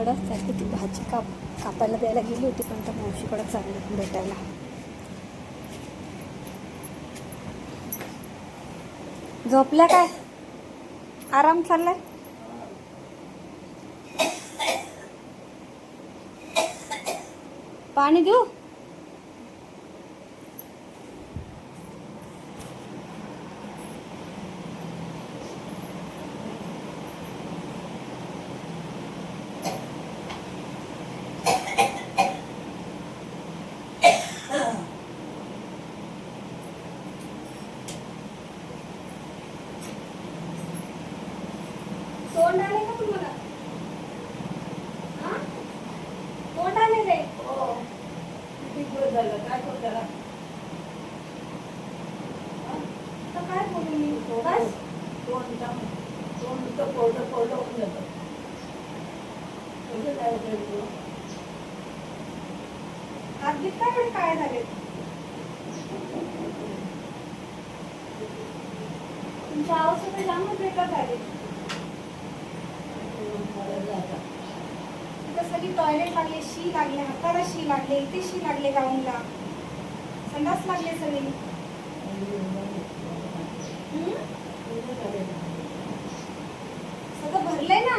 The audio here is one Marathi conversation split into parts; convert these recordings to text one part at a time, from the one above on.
मावशीकडं त्याची ती भाजी कापायला द्यायला गेली होती, पण त्या मावशीकडं चालली भेटायला. झोपल्या काय? आराम चाललाय? पाणी देऊ? तोंड आले का तुम्हाला? तोंड आलेले? किती दिवस झालं काय करताना? तर काय बोलू मी? बस तोंड तर कोरडं होऊन जातं. कसं काय करायचं? हात बीत काय काय झाले? तुमच्या आवाज तर जामच बेकार झाले. तिथं सगळी टॉयलेट लागले, शी लागले, हाताला शी लागले, इथे शी लागले, गाऊनला संडास लागले सगळे. सगळं भरलंय ना.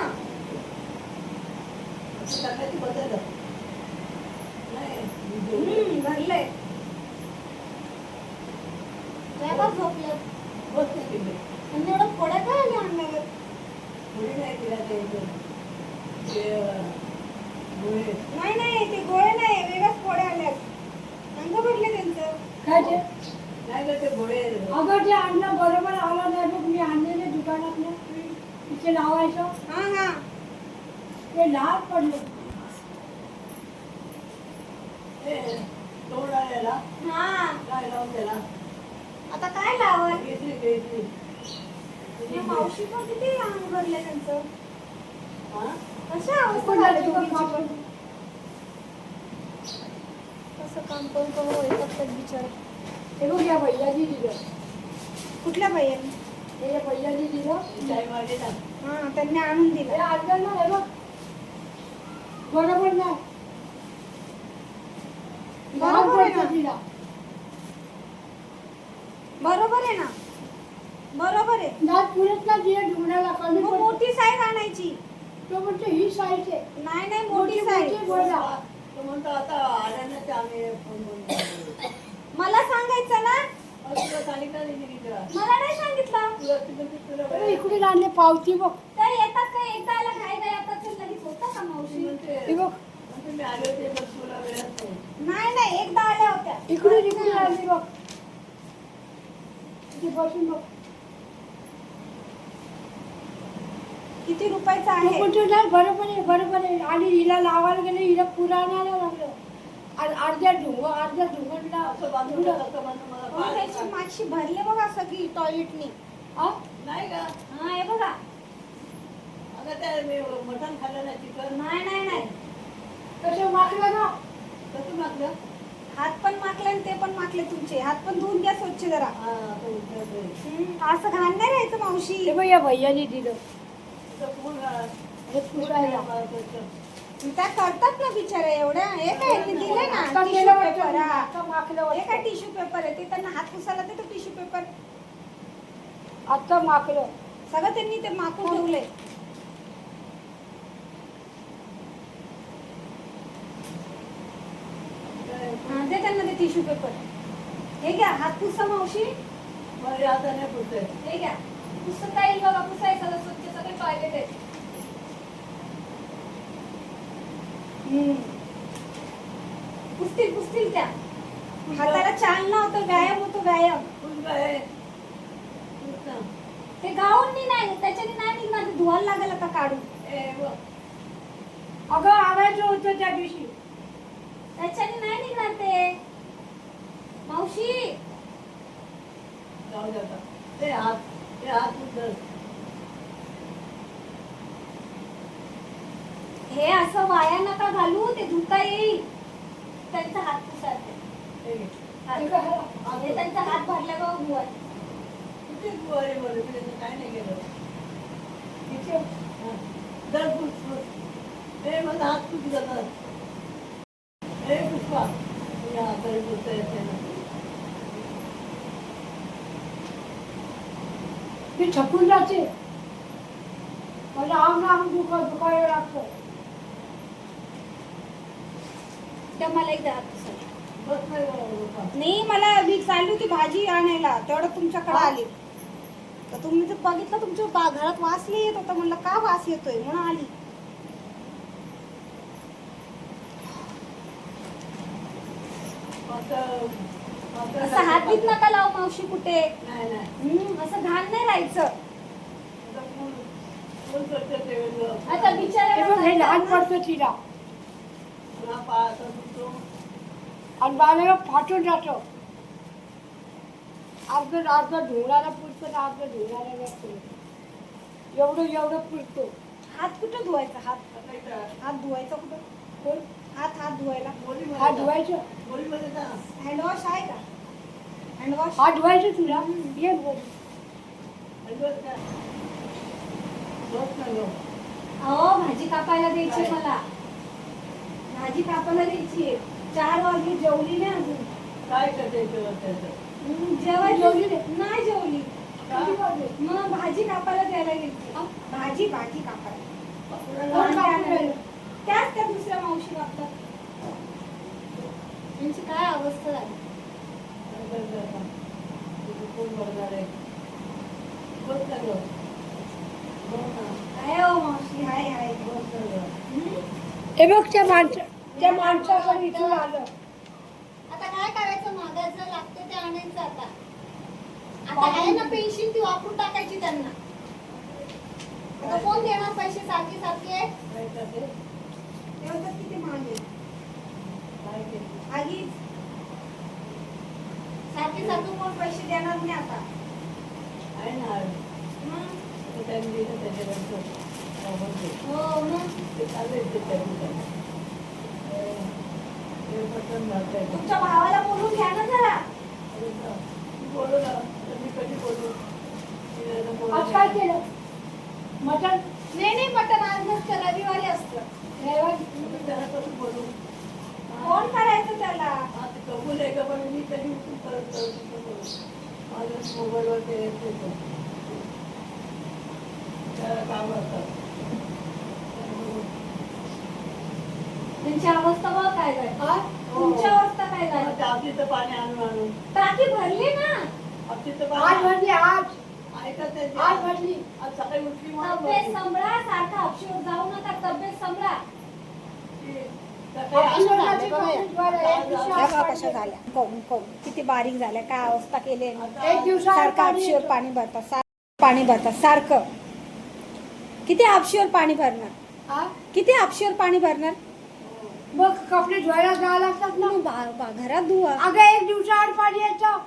भरलंय. काय झोपलं? म्हणजे एवढं फोड्या काय आल्या अंगावर? नाही नाही, ते गोळे नाही, वेगळ्याच फोड्या आल्यात. अंग भरले त्यांचं. काय ते? नाही का ते गोळे? अगं ते आणलं बरोबर आलं नाही बघ, मी आणलेले दुकानात तिथे लावायचं. हा ते लाल पडले. तोंड आलेला हा. काय लावून त्याला? आता काय लावाल? घेतली. मावशी पण किती अंग भरले त्यांचं. हा? कशा अवस्था झाली दोघींची पण? कसं काम करून वैतागतात बिचारे. हे बघ या भैयाजी दिलं. कुठल्या बाईंनी? हे भैयाजी दिलं. चाय मारली ना. हा, त्यांनी आणून हे दिलं. आणलं ना, हे बघ बरोबर नाही. बरोबर आहे ना. तिला बरोबर आहे ना. बरोबर आहे. दात पुरत ना तिला ढुंगणाला कमी मग पडतो. मोठी साईज आणायची. तो म्हणतो ही साईज आहे. नाही नाही, मोठी साईज. बोला तो म्हणतो आता आल्यानंतर आम्ही फोन बनवू. मला सांगायचं ना. तुला सांगितलं नाही की तुला? मला नाही सांगितलं. तुला अरे इकडे आणले पावती बघ. तर येतात का एकदा आला घाई घाई आता तर लगेच होतं का मावशी? हे बघ मी आले होते पण तुला वेळच नाही. नाही नाही, एकदा आल्या होत्या. इकडे आणली बघ. इथे बसून बघ. किती रुपयाचं तो आहे? म्हणतो नाही बरोबर आहे. आणि हिला लावायला गेले, हिला पुराणाला लागलं. अर्ध्या ढुंगणला असं बांधून ठेव, असं बांधून मला हो, पाय- त्याची माशी भरले बघा सगळी टॉयलेटनी. नाही का? हा, हे बघा. अगं त्या मी मटण खाल्लं नाही, चिकन नाही नाही नाही, कसं मागलं ना. कसं मागलं? हात पण माखले आणि ते पण माखले तुमचे. हात पण धुवून घ्या स्वच्छ जरा. हा, तो उठलं असं घाण नाही राहायचं मावशी. हे बघ या भैयाने दिलं. तर पूर्ण हे पुसायला. त्या करतात ना बिचारे एवढ्या. हे काय दिले ना आता टिश्यू गेलं पेपर. वाटतं. हा. आता मागलं हे काय वाटतं. टिश्यू पेपर आहे? ते त्यांना हात पुसायला देतो टिश्यू पेपर. आता मागलं. सगळं त्यांनी ते माकून ठेवलंय. हा, दे त्यांना ते टिश्यू पेपर. हे घ्या, हात पुसा मावशी. मला आता नाही पुसतंय. हे घ्या, पुसता येईल बघा. पुसाय सगळं स्वच्छ, सगळे टॉयलेट आहे. पुसतील त्या. हाताला चालना होतं, व्यायाम होतो, व्यायाम. पुस काय? पुस ना. ते गाऊननी नाही, त्याच्याने नाही निघणार. ते धुवायला लागेल आता काढून. ए, बघ. अगं आणायचं होतं त्या दिवशी. त्याच्याने नाही निघणार ते. मावशी, जाऊ दे आता. ते हात पुस. हे असं वाया नका घालू. ते धुता येईल. त्यांचा हात पुसायचे. हे घे. हे त्यांचा हात भरला बघ धुवाय. किती बुवारे बोलले, मी त्याचं काय नाही केलं. किती? हा. दर पुस. हे माझा हात कुठे जातात. हे पुष्पा या तरी बोलता येते ना. मी थकून जाते. मला अंग दुखायला लागतं. तर मला एकदा हात सर. बस नाही बाबा. नाही, मला मी चालली होती भाजी आणायला, तेवढं तुमच्याकडे आली. तर तुम्ही जर बघितलं तुमच्या घरात वास नाही येत होता, म्हणलं का वास येतोय म्हणून आली. असं हात बीत नका लावू मावशी कुठे. नाही नाही. असं घाण नाही राहायचं. आता हे बघ, हे लहान बिचारा पडतं तिला आणि बाळाला फाटून जातं. अर्ध ढोळाला पुरतं, अर्ध ढोळाला नसतं. एवढं पुरतो. हात कुठं धुवायचा? हात धुवायचा कुठं? कोण? हात धुवायला हा धुवायचं. हँडवॉश आहे का? हँडवॉश हा धुवायचं तुला. ये बोल. अहो, भाजी कापायला द्यायची काय? मला. भाजी कापायला द्यायची. 4 वाजले, जेवली नाही अजून. काय करते त्याचं. जेवायला जेवली नाही? नाही जेवली. किती वाजले? मग भाजी कापायला द्यायला गेली. भाजी कापायला. कोण कापून राहिलं? त्याच त्या दुसऱ्या मावशी बघतात. त्यांची काय अवस्था झाली. कोण बघणार आहे. बघ ना गं. बघ ना. आहे हो मावशी, आहे आहे. बघ ना गं. हे बघ त्या माणसाचं इथून आलं. आता काय करायचं? मागायचं लागतं ते आणायचं. आता आहे ना पेन्शन, ती वापरून टाकायची त्यांना. आता कोण देणार पैसे सारखे सारखे? काय करते. एवढं किती महाग आहे. काय केलं. आधीच सारखे सारखे कोण पैसे देणार नाही आता. आहे ना. मग ते त्यांनी दिलं त्याच्यानंतर. हो मग ते चालेल ते त्यांनी. ते पटकन घालताय. तुमच्या भावाला बोलून घ्या ना जरा. बोलू ना. मी कधी बोलू. आज काय केलं? मटण. नाही मटण आज नसतं, रविवारी असतं. त्याला कसं बोलू. कोण करायचं त्याला? आता कबूल आहे का पण मी कधी उठून परत माझ्या मोबाईलवर ते येते त्याला काम असतात. त्यांची अवस्था बघ काय झाली. हा? तुमची अवस्था काय झाली. आपली तर पाणी आणून टाकी भरली ना. आपली तर आज पाणी भरली. आज ऐकत आज भरली. आज सकाळी उठली म्हणून तब्येत भरली. सांभाळा, सारखा ऑप्शन जाऊ नका. तब्येत सांभाळा. सकाळी अक्षराची कंप्लीट व्हायला एक दिवशी आज कशा पाणी झाल्या कौन किती बारीक झाल्या, काय अवस्था केली. एक दिवसाआड सारखं पाणी हापशीवर येतं. पाणी भरतात सारखं. किती हापशीवर पाणी भरणार? हा? किती हापशीवर पाणी भरणार? मग कपडे धुवायला जावं लागतात ना. मग घरात धुवा. अगं एक दिवसाआड पाणी येतं.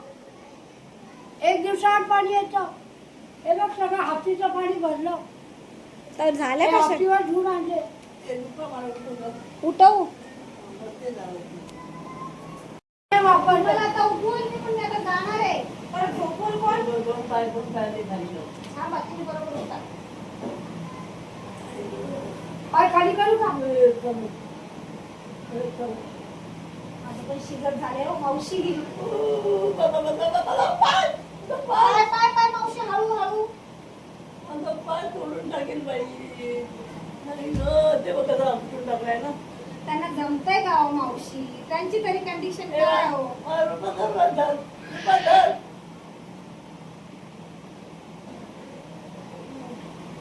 एक दिवसाआड पाणी येतं. हे बघ सगळं हापशीचं पाणी भरलं. तर झालं हे कशा? हापशीवर धुवून आणले. उठव. हे वापरलं. मला आता उठवून मी पण आता जाणार आहे. परत झोपून कोण? दोन पाय पण खाली घालतो. हा, बाकी बरोबर होता. पाय खाली करू का? माझं पण शिजत झाले हो. मावशी गेली. पाय पाय पाय पाय मावशी, हळू हळू. पाय तोडून टाकेल बाई. नाही ग ते बघ कसं आपटून टाकलाय ना. त्यांना जमतंय का हो मावशी? त्यांची तरी कंडिशन काय हो?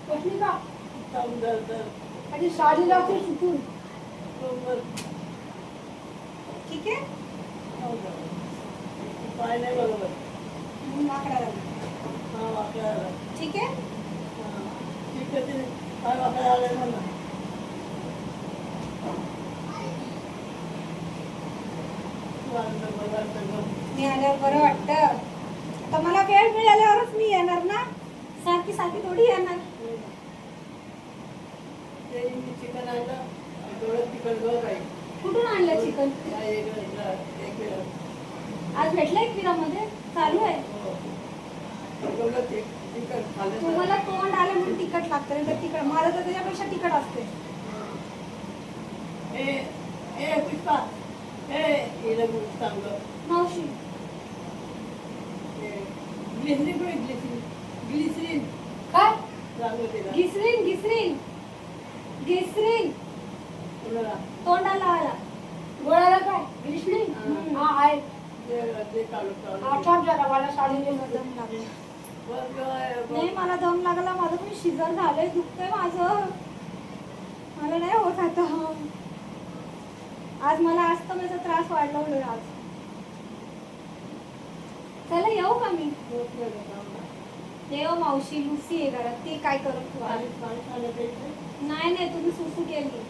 बसली का? आणि साडी लावते सुटून. ठीक आहे. पाय नाही बरोबर. वाकडा लागला. हा वाकडा आला. ठीक आहे. ठीक आहे ते पाय वाकडा आलाय म्हणा. मी आल्यावर बरं वाटतं. तर मला वेळ मिळाल्यावरच मी येणार ना. सारखी सारखी थोडी येणार. ते मी चिकन आणलं. डोळ्यात तिखट गं बाई. कुठून आणलं चिकन? काय एक वेळा. आज भेटलंय किरामध्ये? चालू आहे. डोळ्यात तिखट खाल्लं. तुम्हाला तोंड आलं म्हणून तिखट लागतं. नाही तर तिखट मला तर त्याच्यापेक्षा तिखट असते. पुष्पा हिला खूप चांगलं मावशी ग्लिसरीन पण ग्लिसरीन ग्लिसरीन काय चांगलं तिला घिसरीन घिसरीन घिसरीन कुणाला तोंडाला लावायला. गोळ्याला काय ग्लिसरीन? हा आहे. ते काढून आठवण जरा मला साडीने दम लागला. बघ नाही मला दम लागला. माझं पण शिजर झालंय. दुखतंय माझं. मला नाही होत आता. आज मला अस्थमाचा त्रास वाढला होईल आज. चला येऊ का मी? देव मावशी लुसी आहे घरात. ती काय करत तू आज? नाही नाही तुम्ही सुसू केली.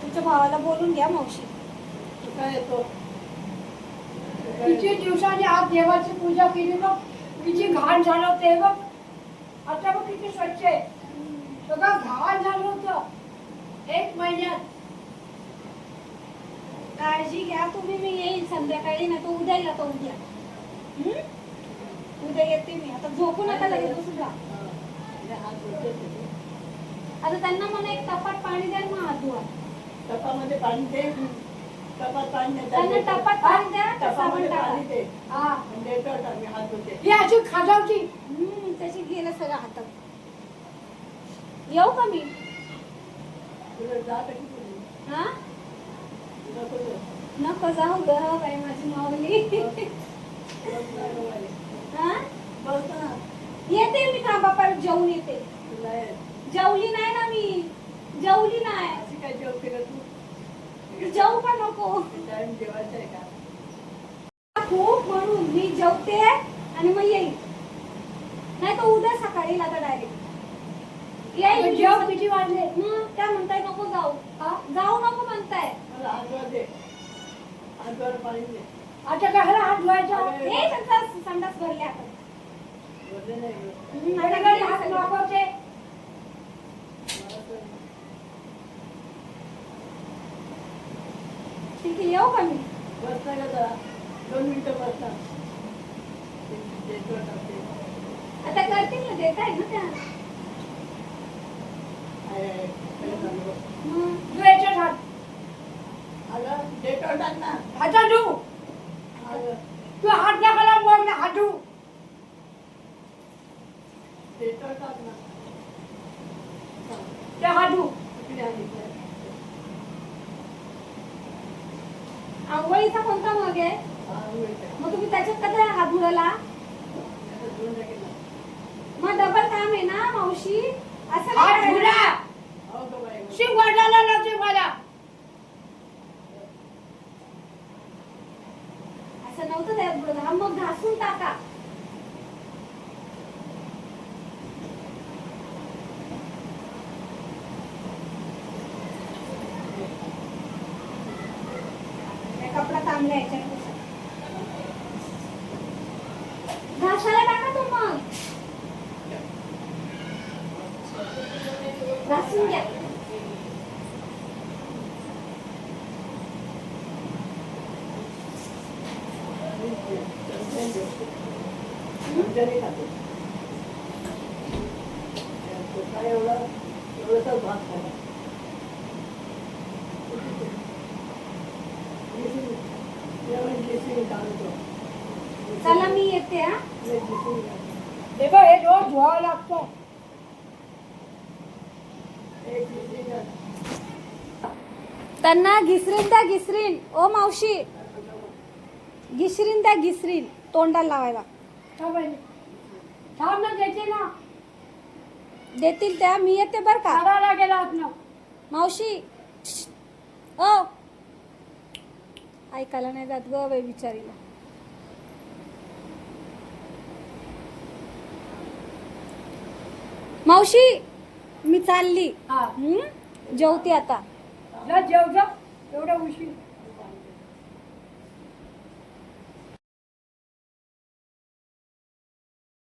तुमच्या भावाला बोलून घ्या मावशी. काय येतो किती दिवसांनी आज देवाची पूजा केली बघ. किती घाण झालं होते बघ. आता बघ किती स्वच्छ आहे. सगळं घाण झालं होतं 1 महिन्यात. काळजी घ्या तुम्ही. मी येईल संध्याकाळी ना तो उद्या येईल. आता उद्या उद्या येते मी. आता झोपू नका लगेच बसून जा. आता त्यांना म्हणा एक टपात पाणी द्या मग हात धुवा. टपामध्ये पाणी दे टपात पाणी दे त्यांना टपात पाणी द्या का साबण टपामध्ये टाका. पाणी दे हा आणि देतो टाक हात धुते ही अशी खाजावची. त्याची गेलं सगळं हातात. येऊ का मी? तुला जा कशी बोलली हा नको जाऊ. नको जाऊ ग बाई माझी माऊली. बस नाही बाई. हा बस ना येते मी. थांबा परत जेवून येते. तुला आहे. जेवली नाही ना मी. जेवली नाही. अशी काय जेवते का तू जेवू पण नको. टाइम जेवायचा आहे का खूप म्हणून मी जेवते आणि मग येईल. नाही तर उद्या सकाळी लागा डायरेक्ट येईल. जेव किती वाजले? त्या म्हणताय नको जाऊ. जाऊ नको म्हणताय. मला हातवर दे हातवर पाणी दे आता कशाला हात धुवायचा? हे त्यांचा संडास भरले आता. बोलले नाही गं. आता घरी हात मागवते. मला तर ठीक आहे येऊ का मी? बस ना का जरा 2 मिनिटं बस ना देतो टाकते आता करतील ना. देत आहे ना त्या. आहे काय सांगू मग धुवायचे हात. अगं देतो टाक ना हातात धु. अगं तू हात दाखवला मग ना हात धु. देतो टाक ना ते हात धु. कुठे आणलं आंघोळीचा कोणता मग आहे? मग तुम्ही त्याच्यात कधी हात धुवायला? मग डबल काम आहे ना मावशी. असं हात नाही धुला. करायचं. शिव वाटायला लागते मला. असं नव्हतं त्यात बोलत. हा मग घासून टाका. कपडा चांगला याच्यात घासायला टाका तो मग. घासून घ्या. एवढंच भात खाला चला मी येते. हा हे बघ हे रोज धुवावं लागतं. त्यांना घिसरीन द्या. घिसरीन ओ मावशी घिसरीन द्या. घिसरीन तोंडाला लावायला. थांब बाई. थांब ना देते ना. देतील त्या. मी येते बर का करायला गेला ना. मावशी. ओ ऐकायला नाही जात ग बाई बिचारीला. मावशी मी चालली. हा जेवते आता. जा जेव जा. एवढा उशीर.